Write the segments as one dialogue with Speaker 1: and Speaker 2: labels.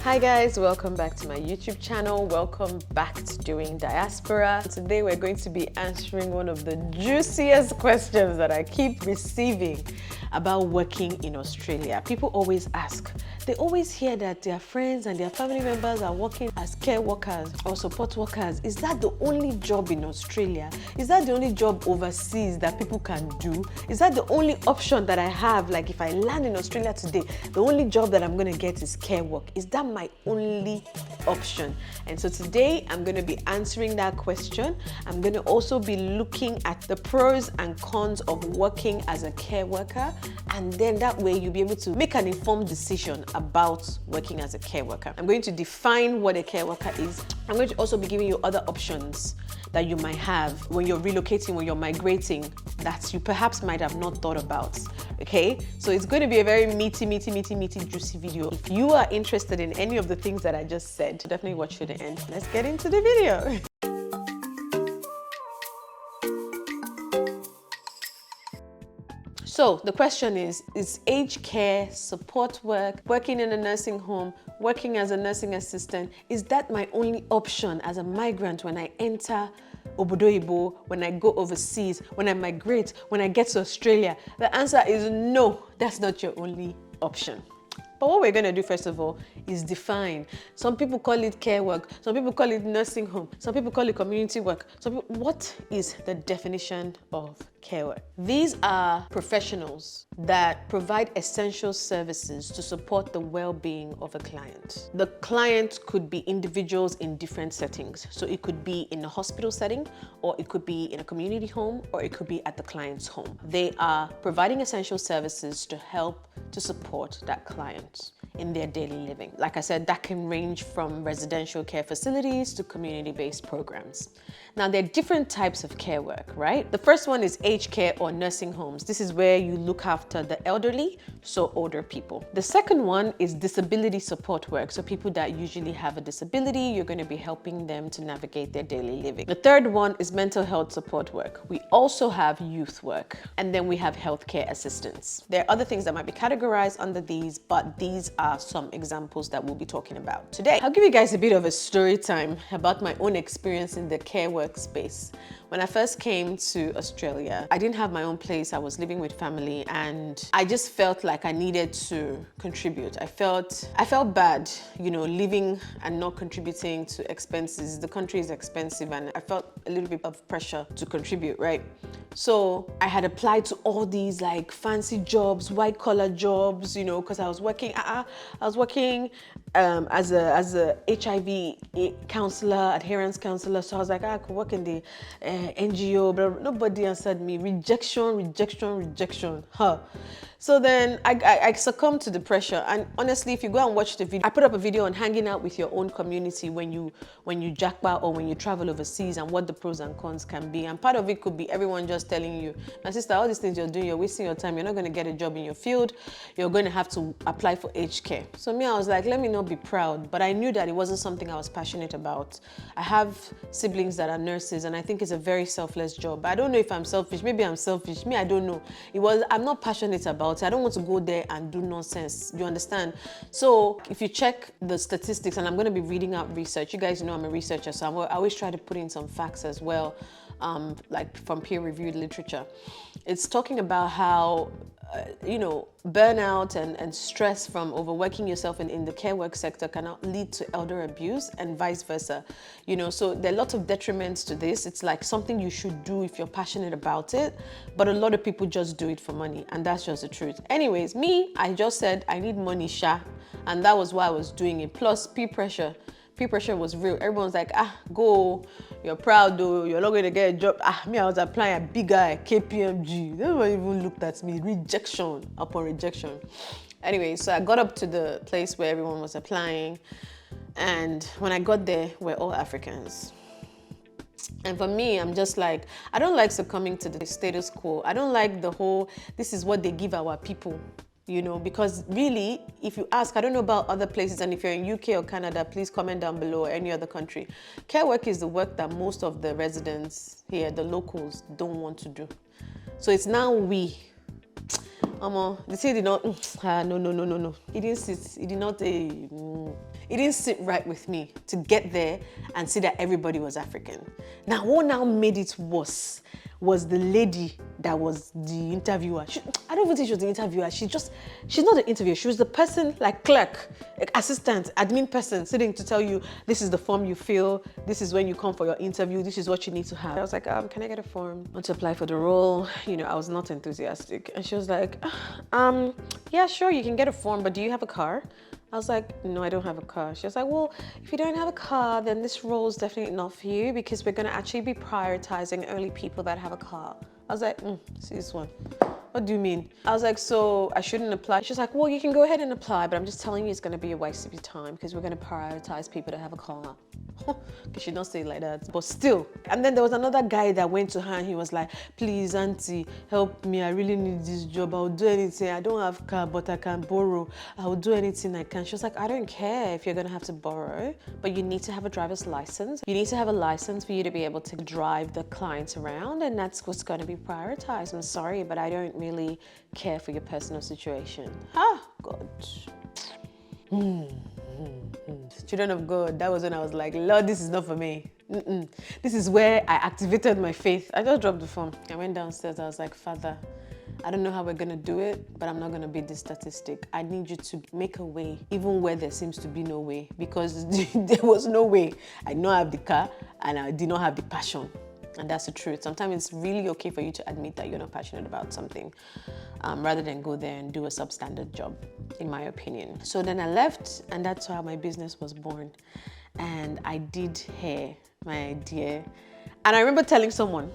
Speaker 1: Hi guys, welcome back to my YouTube channel. Welcome back to Doing Diaspora. Today we're going to be answering one of the juiciest questions that I keep receiving about working in Australia. People always ask, they always hear that their friends and their family members are working as care workers or support workers. Is that the only job in Australia? Is that the only job overseas that people can do? Is that the only option that I have? Like if I land in Australia today, the only job that I'm going to get is care work. Is that my only option? And so today I'm going to be answering that question. I'm going to also be looking at the pros and cons of working as a care worker, and then that way you'll be able to make an informed decision about working as a care worker. I'm going to define what a care worker is. I'm going to also be giving you other options that you might have when you're relocating, when you're migrating, that you perhaps might have not thought about. Okay, so it's going to be a very meaty, juicy video. If you are interested in any of the things that I just said, definitely watch to the end. Let's get into the video. So the question is aged care, support work, working in a nursing home, working as a nursing assistant, is that my only option as a migrant when I enter Obodo, when I go overseas, when I migrate, when I get to Australia? The answer is no, that's not your only option. But what we're going to do first of all is define. Some people call it care work, some people call it nursing home, some people call it community work. What is the definition of care work? These are professionals that provide essential services to support the well-being of a client. The client could be individuals in different settings. So it could be in a hospital setting, or it could be in a community home, or it could be at the client's home. They are providing essential services to help to support that client in their daily living. Like I said, that can range from residential care facilities to community-based programs. Now, there are different types of care work, right? The first one is aged care or nursing homes. This is where you look after the elderly, so older people. The second one is disability support work. So people that usually have a disability, you're going to be helping them to navigate their daily living. The third one is mental health support work. We also have youth work, and then we have healthcare assistance. There are other things that might be categorized under these, but these are some examples that we'll be talking about today. I'll give you guys a bit of a story time about my own experience in the care work space. When I first came to Australia, I didn't have my own place. I was living with family, and I just felt like I needed to contribute. I felt bad, you know, living and not contributing to expenses. The country is expensive, and I felt a little bit of pressure to contribute, right? So I had applied to all these like fancy jobs, white collar jobs, you know, because I was working as a HIV counselor, adherence counselor. So I was like, I could work in the NGO, but nobody answered me. Rejection. Huh. So then I succumbed to the pressure. And honestly, if you go and watch the video, I put up a video on hanging out with your own community when you jackpot or when you travel overseas, and what the pros and cons can be. And part of it could be everyone just telling you, my sister, all these things you're doing, you're wasting your time. You're not going to get a job in your field. You're going to have to apply for aged care. So me, I was like, let me not be proud. But I knew that it wasn't something I was passionate about. I have siblings that are nurses, and I think it's a very selfless job. I don't know if I'm selfish. Maybe I'm selfish. Me, I don't know. I'm not passionate about it. I don't want to go there and do nonsense. You understand? So if you check the statistics, and I'm going to be reading out research. You guys know I'm a researcher, so I always try to put in some facts as well, like from peer-reviewed literature. It's talking about how you know, burnout and stress from overworking yourself in the care work sector can lead to elder abuse, and vice versa. You know, so there are lots of detriments to this. It's like something you should do if you're passionate about it, but a lot of people just do it for money, and that's just the truth. Anyways, me, I just said I need money, sha, and that was why I was doing it. Plus peer pressure. Peer pressure was real. Everyone's like, go, you're proud though, you're not going to get a job. Me, I was applying a big guy, KPMG. They never even looked at me. Rejection upon rejection. Anyway, so I got up to the place where everyone was applying, and when I got there, we're all Africans. And for me, I'm just like, I don't like succumbing to the status quo. I don't like the whole, this is what they give our people. You know, because really, if you ask, I don't know about other places, and if you're in UK or Canada, please comment down below, or any other country. Care work is the work that most of the residents here, the locals, don't want to do. So it's now we. The thing did not, no. It didn't sit, it did not, it didn't sit right with me to get there and see that everybody was African. Now, what now made it worse was the lady that was the interviewer. I don't even think she was the interviewer. She's not the interviewer. She was the person, like clerk, like assistant, admin person, sitting to tell you, this is the form you fill, this is when you come for your interview, this is what you need to have. I was like, can I get a form? I want to apply for the role. You know, I was not enthusiastic. And she was like, yeah, sure, you can get a form, but do you have a car? I was like, no, I don't have a car. She was like, well, if you don't have a car, then this role is definitely not for you because we're going to actually be prioritizing only people that have a car. I was like, see this one. What do you mean? I was like, so I shouldn't apply? She's like, well, you can go ahead and apply, but I'm just telling you it's going to be a waste of your time because we're going to prioritize people that have a car. Because she don't say it like that, but still. And then there was another guy that went to her and he was like, please, auntie, help me. I really need this job. I'll do anything. I don't have a car, but I can borrow. I'll do anything I can. She was like, I don't care if you're going to have to borrow, but you need to have a driver's license. You need to have a license for you to be able to drive the clients around, and that's what's going to be prioritized. I'm sorry, but I don't really care for your personal situation. God. Children of God, that was when I was like, Lord, this is not for me. This is where I activated my faith. I just dropped the phone. I went downstairs. I was like, Father, I don't know how we're going to do it, but I'm not going to be this statistic. I need you to make a way, even where there seems to be no way, because there was no way. I did not have the car and I did not have the passion. And that's the truth. Sometimes it's really okay for you to admit that you're not passionate about something rather than go there and do a substandard job, in my opinion. So then I left, and that's how my business was born. And I did hair, my idea. And I remember telling someone,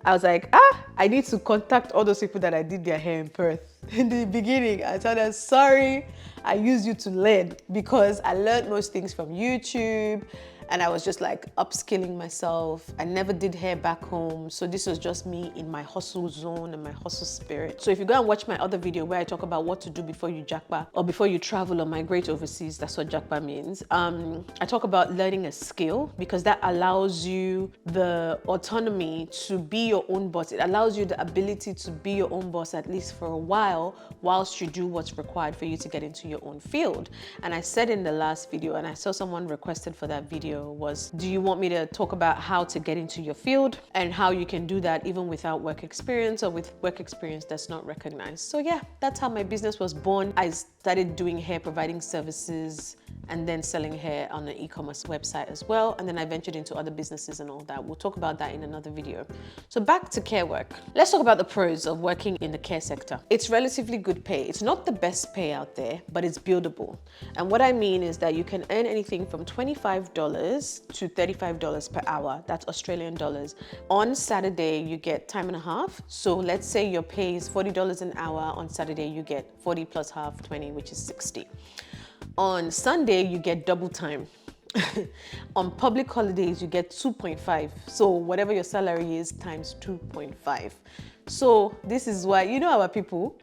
Speaker 1: I was like, I need to contact all those people that I did their hair in Perth. In the beginning, I told them, sorry, I used you to learn because I learned most things from YouTube. And I was just like upskilling myself. I never did hair back home. So this was just me in my hustle zone and my hustle spirit. So if you go and watch my other video where I talk about what to do before you jackpot or before you travel or migrate overseas, that's what jackpot means. I talk about learning a skill because that allows you the autonomy to be your own boss. It allows you the ability to be your own boss, at least for a while, whilst you do what's required for you to get into your own field. And I said in the last video, and I saw someone requested for that video, was, do you want me to talk about how to get into your field and how you can do that even without work experience or with work experience that's not recognized? So yeah, that's how my business was born. I started doing hair, providing services, and then selling hair on an e-commerce website as well. And then I ventured into other businesses and all that. We'll talk about that in another video. So back to care work. Let's talk about the pros of working in the care sector. It's relatively good pay. It's not the best pay out there, but it's buildable. And what I mean is that you can earn anything from $25 to $35 per hour. That's Australian dollars. On Saturday, you get time and a half. So let's say your pay is $40 an hour. On Saturday, you get 40 plus half, 20, which is 60. On Sunday, you get double time. On public holidays, you get 2.5. So whatever your salary is times 2.5. So this is why, you know, our people,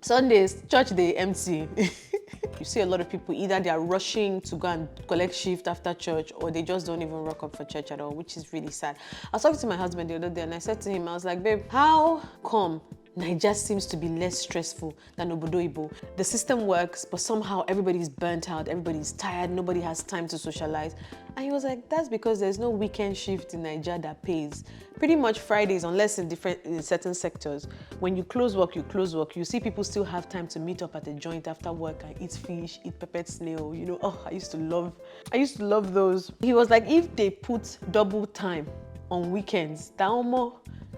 Speaker 1: Sundays, church day empty. You see a lot of people, either they are rushing to go and collect shift after church, or they just don't even rock up for church at all, which is really sad. I was talking to my husband the other day and I said to him, I was like, babe, how come Nigeria seems to be less stressful than Obodo Ibo? The system works, but somehow everybody's burnt out, everybody's tired, nobody has time to socialize. And he was like, that's because there's no weekend shift in Nigeria that pays. Pretty much Fridays, unless in certain sectors, when you close work, you see people still have time to meet up at a joint after work and eat fish, eat peppered snail, you know. Oh, I used to love those. He was like, if they put double time on weekends,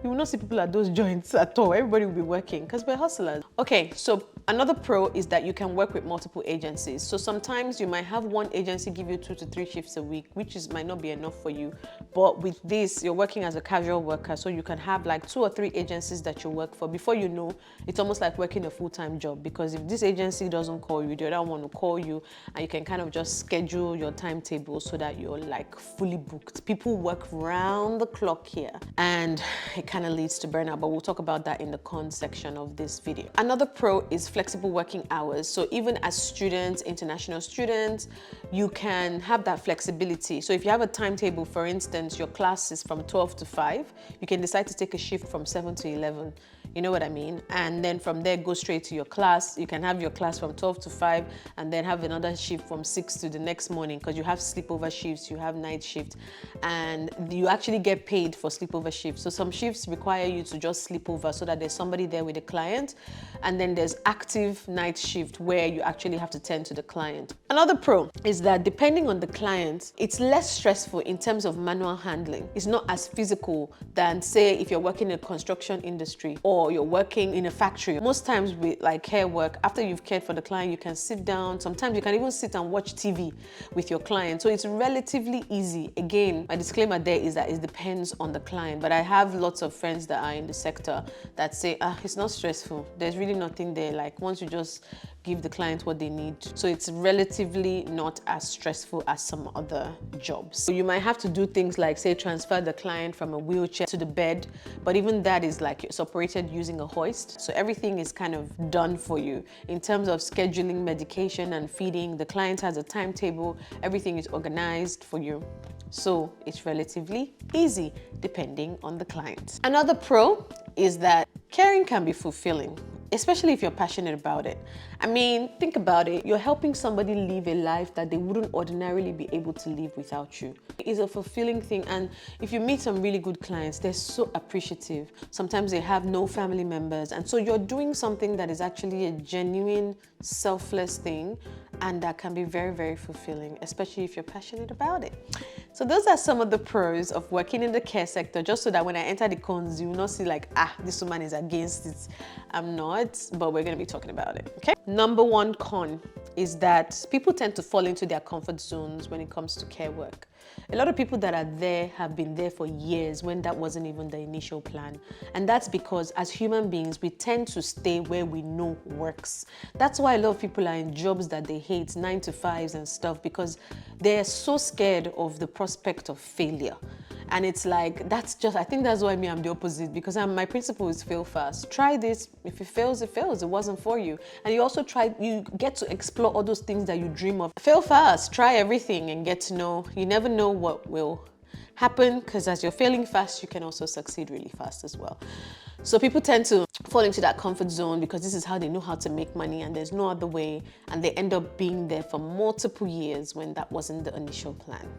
Speaker 1: you will not see people at those joints at all. Everybody will be working because we're hustlers. Okay, so another pro is that you can work with multiple agencies. So sometimes you might have one agency give you 2 to 3 shifts a week, which might not be enough for you. But with this, you're working as a casual worker, so you can have like 2 or 3 agencies that you work for. Before you know, it's almost like working a full-time job, because if this agency doesn't call you, the other one will call you, and you can kind of just schedule your timetable so that you're like fully booked. People work round the clock here, and it kind of leads to burnout, but we'll talk about that in the cons section of this video. Another pro is flexible working hours. So even as students, international students, you can have that flexibility. So if you have a timetable, for instance, your class is from 12 to 5, you can decide to take a shift from 7 to 11. You know what I mean? And then from there, go straight to your class. You can have your class from 12 to 5 and then have another shift from 6 to the next morning, because you have sleepover shifts, you have night shift, and you actually get paid for sleepover shifts. So some shifts require you to just sleep over so that there's somebody there with the client. And then there's active night shift where you actually have to tend to the client. Another pro is that depending on the client, it's less stressful in terms of manual handling. It's not as physical than, say, if you're working in a construction industry or you're working in a factory. Most times with like care work, after you've cared for the client, you can sit down. Sometimes you can even sit and watch TV with your client. So it's relatively easy. Again, my disclaimer there is that it depends on the client. But I have lots of friends that are in the sector that say, it's not stressful. There's really nothing there. Like once you just give the client what they need. So it's relatively not as stressful as some other jobs. So you might have to do things like, say, transfer the client from a wheelchair to the bed, but even that is like it's operated using a hoist. So everything is kind of done for you in terms of scheduling medication and feeding. The client has a timetable, everything is organized for you. So it's relatively easy depending on the client. Another pro is that caring can be fulfilling, especially if you're passionate about it. I mean, think about it. You're helping somebody live a life that they wouldn't ordinarily be able to live without you. It's a fulfilling thing. And if you meet some really good clients, they're so appreciative. Sometimes they have no family members. And so you're doing something that is actually a genuine, selfless thing. And that can be very, very fulfilling, especially if you're passionate about it. So those are some of the pros of working in the care sector, just so that when I enter the cons, you will not see like, this woman is against it. I'm not, but we're going to be talking about it, okay? Number one con is that people tend to fall into their comfort zones when it comes to care work. A lot of people that are there have been there for years when that wasn't even the initial plan. And that's because as human beings, we tend to stay where we know works. That's why a lot of people are in jobs that they hate, 9-to-5s and stuff, because they're so scared of the prospect of failure. And it's like, I think that's why I'm the opposite, because my principle is fail fast. Try this. If it fails, it fails. It wasn't for you. And you also you get to explore all those things that you dream of. Fail fast. Try everything and get to know. You never know what will happen, because as you're failing fast, you can also succeed really fast as well. So people tend to fall into that comfort zone because this is how they know how to make money and there's no other way. And they end up being there for multiple years when that wasn't the initial plan.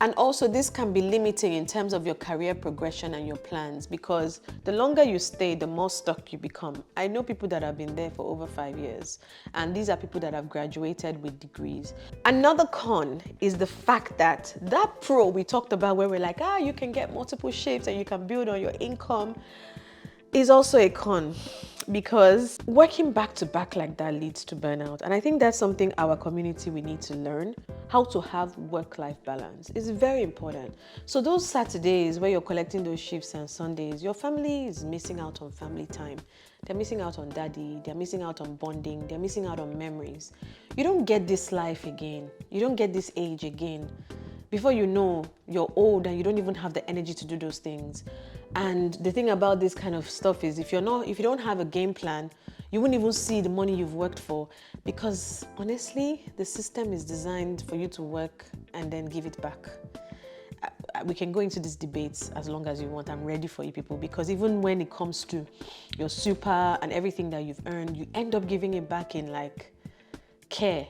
Speaker 1: And also this can be limiting in terms of your career progression and your plans, because the longer you stay, the more stuck you become. I know people that have been there for over 5 years, and these are people that have graduated with degrees. Another con is the fact that pro we talked about, where we're like, you can get multiple shifts and you can build on your income, is also a con, because working back to back like that leads to burnout. And I think that's something our community, we need to learn how to have work-life balance. It's very important. So those Saturdays where you're collecting those shifts and Sundays, your family is missing out on family time. They're missing out on daddy, they're missing out on bonding, they're missing out on memories. You don't get this life again. You don't get this age again. Before you know, you're old and you don't even have the energy to do those things. And the thing about this kind of stuff is if you don't have a game plan, you won't even see the money you've worked for, because honestly, the system is designed for you to work and then give it back. We can go into these debates as long as you want. I'm ready for you people, because even when it comes to your super and everything that you've earned, you end up giving it back in like care,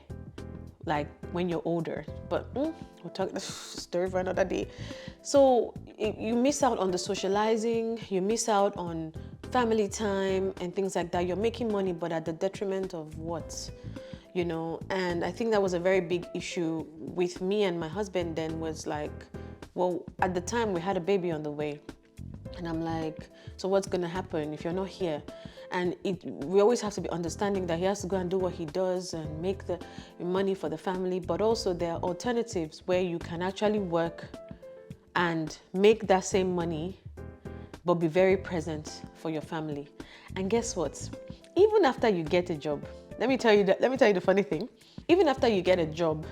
Speaker 1: like when you're older. But we'll talk this story for another day. So you miss out on the socializing, you miss out on family time and things like that. You're making money, but at the detriment of what? And I think that was a very big issue with me and my husband then, was like, well, at the time we had a baby on the way. And I'm like, so what's gonna happen if you're not here? And we always have to be understanding that he has to go and do what he does and make the money for the family. But also there are alternatives where you can actually work and make that same money, but be very present for your family. And guess what? Even after you get a job, let me tell you the funny thing. Even after you get a job,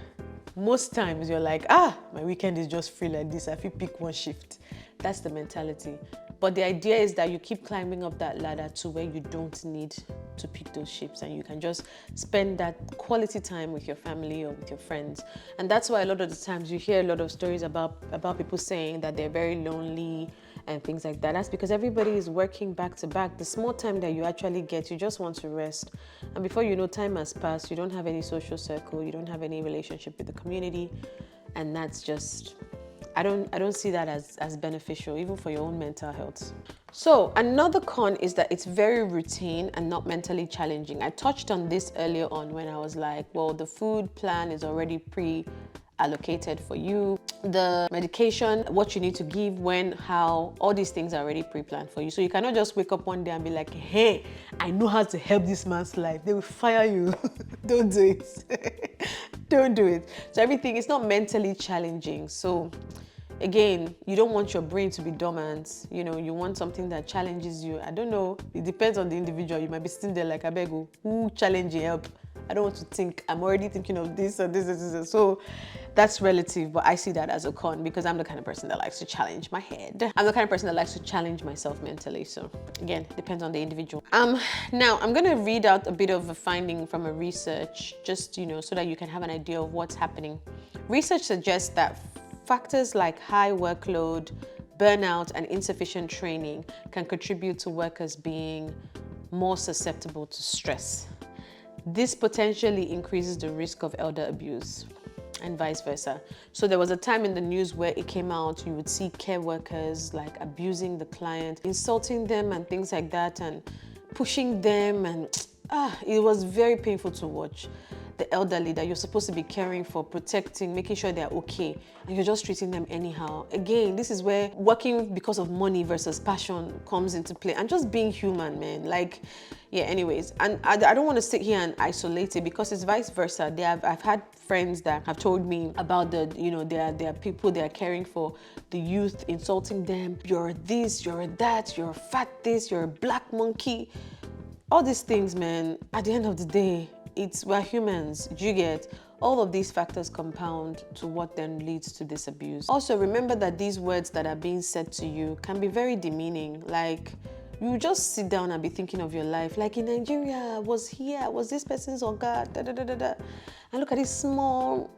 Speaker 1: most times you're like, my weekend is just free like this. I feel pick one shift. That's the mentality. But the idea is that you keep climbing up that ladder to where you don't need to pick those shifts, and you can just spend that quality time with your family or with your friends. And that's why a lot of the times you hear a lot of stories about people saying that they're very lonely and things like that. That's because everybody is working back to back. The small time that you actually get, you just want to rest. And before you know, time has passed. You don't have any social circle. You don't have any relationship with the community. And that's just, I don't see that as beneficial, even for your own mental health. So another con is that it's very routine and not mentally challenging. I touched on this earlier on when I was like, well, the food plan is already pre-allocated for you. The medication, what you need to give, when, how, all these things are already pre-planned for you. So you cannot just wake up one day and be like, hey, I know how to help this man's life. They will fire you. Don't do it. Don't do it. So everything is not mentally challenging. So again, you don't want your brain to be dormant. You know, you want something that challenges you. I don't know. It depends on the individual. You might be sitting there like, Abego, who challenge you help? I don't want to think. I'm already thinking of this or this. So that's relative, but I see that as a con because I'm the kind of person that likes to challenge my head. I'm the kind of person that likes to challenge myself mentally. So again, depends on the individual. Now I'm going to read out a bit of a finding from a research, just, you know, so that you can have an idea of what's happening. Research suggests that factors like high workload, burnout, and insufficient training can contribute to workers being more susceptible to stress. This potentially increases the risk of elder abuse and vice versa. So there was a time in the news where it came out, you would see care workers like abusing the client, insulting them and things like that, and pushing them, and it was very painful to watch. The elderly that you're supposed to be caring for, protecting, making sure they're okay, and you're just treating them anyhow. Again, this is where working because of money versus passion comes into play, and just being human, man. Like, yeah, anyways, and I don't want to sit here and isolate it because it's vice versa. I've had friends that have told me about there are people they are caring for, the youth insulting them. You're this, you're that, you're fat this, you're a black monkey. All these things, man, at the end of the day, we're humans. Do you get? All of these factors compound to what then leads to this abuse. Also, remember that these words that are being said to you can be very demeaning. Like, you just sit down and be thinking of your life. Like, in Nigeria, I was here, I was this person's oga, and look at this small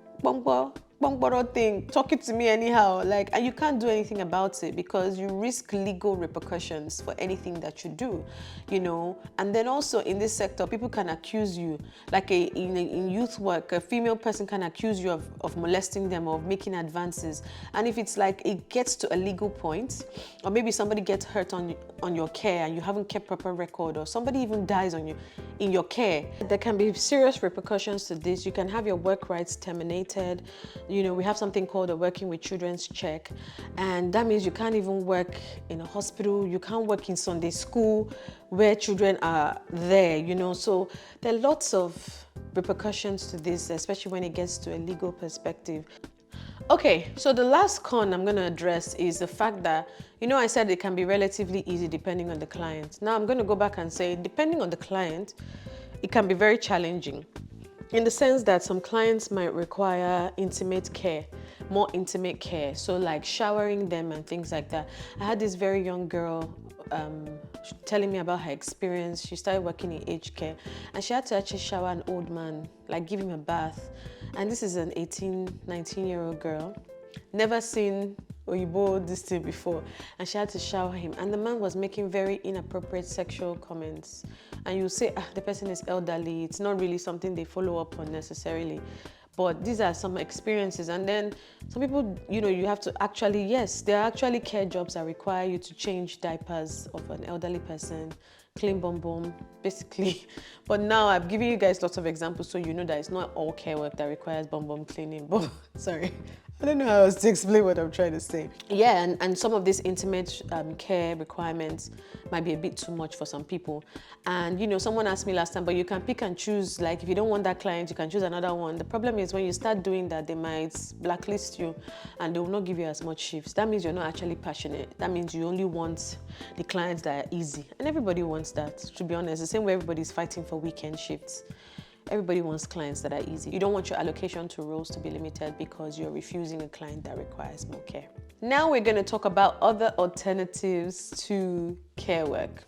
Speaker 1: thing talking to me anyhow, like, and you can't do anything about it because you risk legal repercussions for anything that you do, you know. And then also in this sector, people can accuse you, like in youth work, a female person can accuse you of molesting them or of making advances. And if it's like it gets to a legal point, or maybe somebody gets hurt on your care and you haven't kept proper record, or somebody even dies in your care, there can be serious repercussions to this. You can have your work rights terminated. You know, we have something called a working with children's check, and that means you can't even work in a hospital, you can't work in Sunday school where children are there, you know. So there are lots of repercussions to this, especially when it gets to a legal perspective. Okay, so the last con I'm going to address is the fact that, you know, I said it can be relatively easy depending on the client. Now I'm going to go back and say, depending on the client, it can be very challenging, in the sense that some clients might require intimate care, more intimate care. So like showering them and things like that. I had this very young girl telling me about her experience. She started working in aged care and she had to actually shower an old man, like give him a bath. And this is an 19-year-old girl, never seen Oyibo this thing before, and she had to shower him, and the man was making very inappropriate sexual comments. And you say, the person is elderly, it's not really something they follow up on necessarily, but these are some experiences. And then some people, you know, you have to actually, yes, there are actually care jobs that require you to change diapers of an elderly person, clean bum, basically. But now I've given you guys lots of examples so you know that it's not all care work that requires bum cleaning. But sorry, I don't know how else to explain what I'm trying to say. Yeah, and some of these intimate care requirements might be a bit too much for some people. And you know, someone asked me last time, but you can pick and choose, like if you don't want that client, you can choose another one. The problem is when you start doing that, they might blacklist you and they will not give you as much shifts. That means you're not actually passionate. That means you only want the clients that are easy. And everybody wants that, to be honest. The same way everybody's fighting for weekend shifts. Everybody wants clients that are easy. You don't want your allocation to roles to be limited because you're refusing a client that requires more care. Now we're going to talk about other alternatives to care work.